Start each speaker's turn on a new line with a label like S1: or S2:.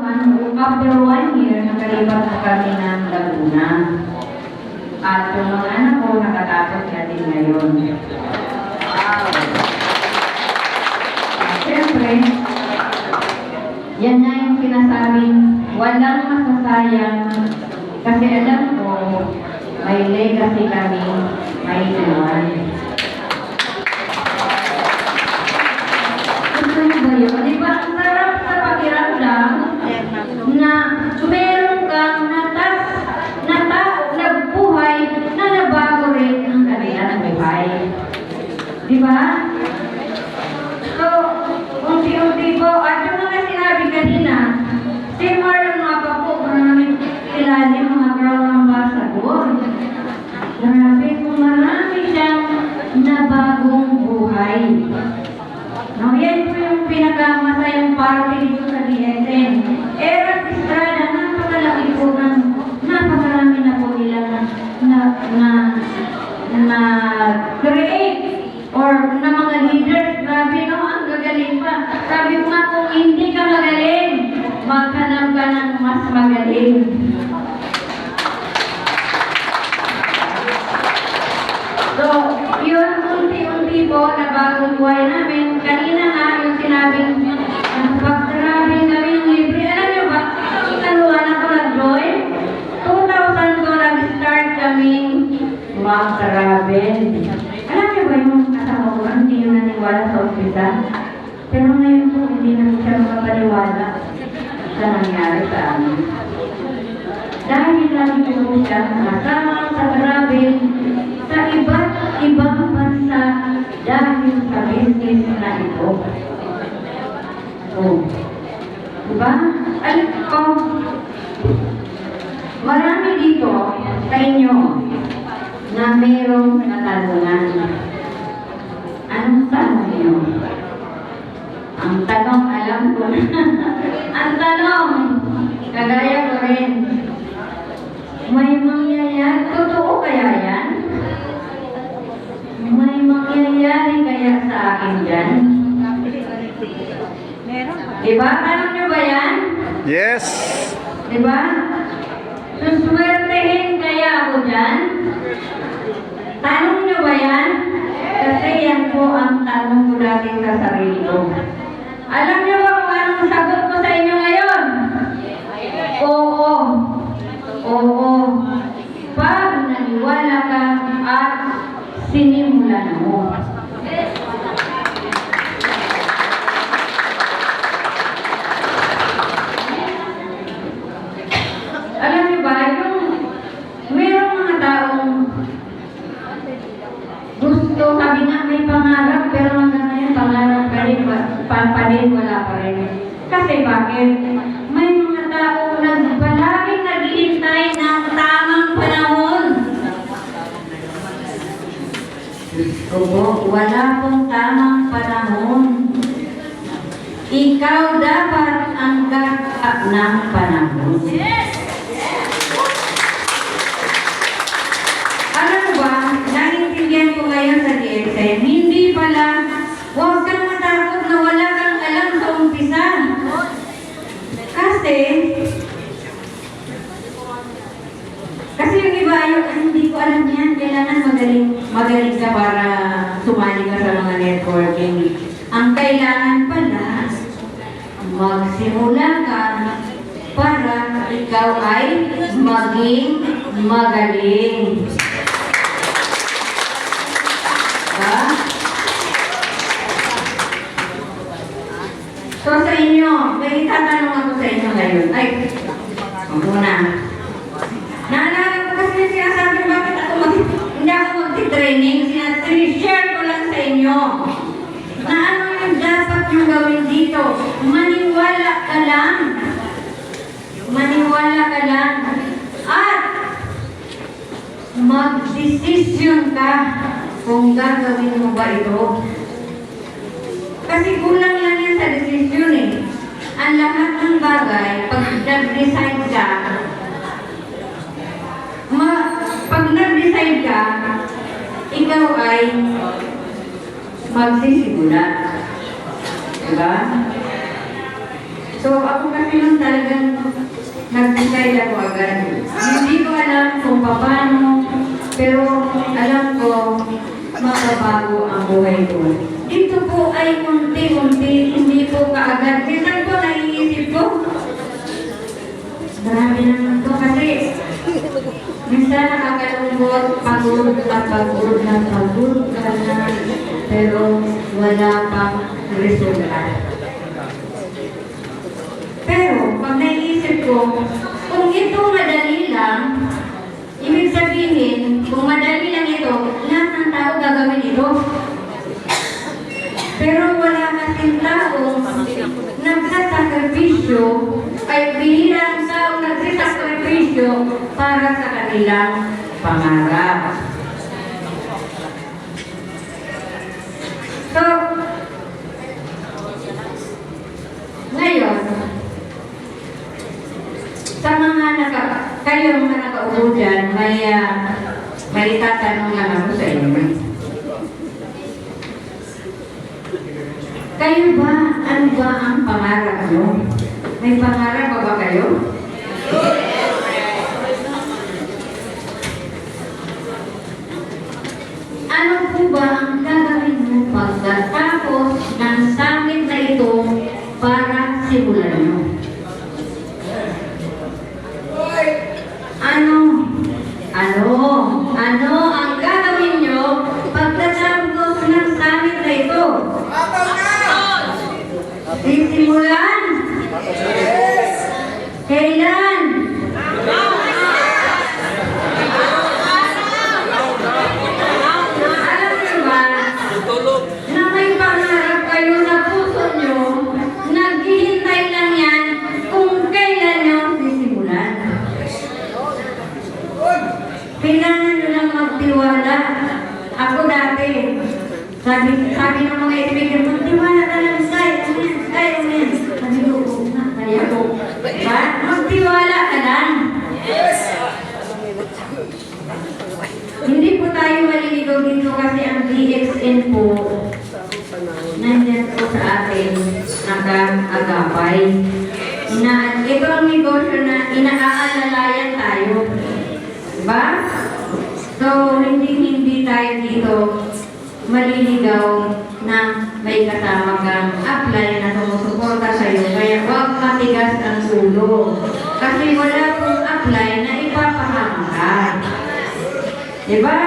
S1: After 1 year, nakalipat na kami ng Laguna. At yung mga anak ko, nakatapos natin ngayon. Siyempre, yan na yung sinasabing walang masasayang kasi alam ko, may legacy kami, may iwan. Gusto niyo ba yun? Di ba ang sarap sa pakiramdam na meron kang nagbuhay na nabago rin ang kanilang buhay. Di ba? So, unti-unti po, at yung mga sinabi kanina, si Marlon nga pa po, maraming ilalim mga girl ambassador. Grabe kung marami siyang nabagong buhay. No, yan po yung pinakamasayang party dito sa DSN. Eric Estrada, napakalaki po ng napakarami na po nila na create or na mga leaders. Grabe no, ang gagaling pa. Sabi ko nga kung hindi ka magaling, maghanap ka ng mas magaling. So, yun, unti-unti po na bagong buhay namin. Kanina nga yung sinabing pag-travel kami ng libre. Alam nyo ba, naluhan ako nag-join. 2000 ko nag-start kaming mag-travel. Alam nyo ba yung kasama ko, hindi yung naniwala sa ospita? Pero ngayon po, hindi na siya makapaniwala sa nangyari sa amin. Dahil lagi po siya kasama sa travel sa iba't ibang bansa dahil sa business na ito. Oh. Diba? Alam ko, marami dito sa inyo na mayroong katanungan. Anong tanong niyo? Ang tanong, alam ko na. Ang tanong, kagaya ko rin. May mangyayari, totoo kaya yan? May mangyayari kaya sa akin dyan? Diba? Tanong nyo ba yan?
S2: Yes!
S1: Diba? Suswertehin kaya ako dyan? Tanong nyo ba yan? Kasi yan po ang tanong ko dati sa sarili ko. Alam nyo ba kung anong sagot ko sa inyo ngayon? Oo. Oo. Pag naniwala ka at sinimulan mo. Alam niyo ba, yung mayroong mga taong gusto, sabi nga may pangarap, pero hanggang ngayon pangarap pa rin, wala pa rin. Kasi bakit? May mga taong palaging naghihintay ng tamang panahon. Oo, wala pong tamang panahon. Ikaw dapat ang gagap ng panahon. Alam mo ba, naintindihan ko ngayon sa DSN, hindi pala, huwag kang matakot na wala kang alam sa umpisa. Kasi yung iba, hindi ko alam yan, kailangan magaling ka para sumali ka sa mga networking. Ang kailangan pala, magsimula ka para ikaw ay maging magaling. Diba? So sa inyo, may tatanong ako sa inyo ngayon. Ay, muna. Naalala ko kasi yung sinasabi bakit hindi ako magti-training. Share ko lang sa inyo na ano yung dapat yung gawin dito. Maniwala ka lang. Maniwala ka lang. At mag-desisyon ka kung gagawin mo ba ito. Kasi kulang lang yan sa desisyon eh. Ang lahat ng bagay, pag nag-decide ka, pag nag-decide ka, ikaw ay magsisimula. Diba? So ako kasi nung talagang nag-decide ako agad. Hindi ko alam kung paano, pero alam ko mababago ang buhay ko. Dito po ay unti-unti, hindi po kaagad. Minsan po naiisip ko, marami naman to kasi minsan nakakalungkot, pagod at pagod na pagod ka na, pero wala pang resulta. Pero pag naiisip ko, kung ito madali lang, ibig sabihin, kung madali lang ito, lahat ng tao gagawin ito. Pero wala kasing tao nagsasakripisyo, ay bilang tao nagsasakripisyo para sa kanilang pangarap. So, ngayon, sa mga kayong mga nakaupo dyan, may tatanong lang ako sa inyo. Kayo ba, ano ba ang pangarap nyo? May pangarap pa ba kayo? Ano po ba ang gagawin mo pagkatapos ng summit na ito para simulan nyo? Ano ang gagawin nyo pagkatapos ng summit na ito? Sisimulan? Kailan? Alam niyo ba na may pangarap kayo sa puso nyo, naghihintay lang yan kung kailan nyo sisimulan. Kailangan nyo lang magtiwala. Ako dati, sabi ng mga ibigay, magtiwala ka lang, kaya mo yan. Sabi ko, kaya ko. Diba? Magtiwala ka lang. Hindi po tayo maliligaw dito kasi ang DXN po, nandyan po sa atin, naka-agapay. Ito ang negosyo na inaalalayan tayo. Diba? So, hindi tayo dito maliligaw na may kasama kang apply na sumusuporta sa'yo. Kaya huwag matigas ang ulo. Kasi wala pong apply na ipapahamak ka. Diba?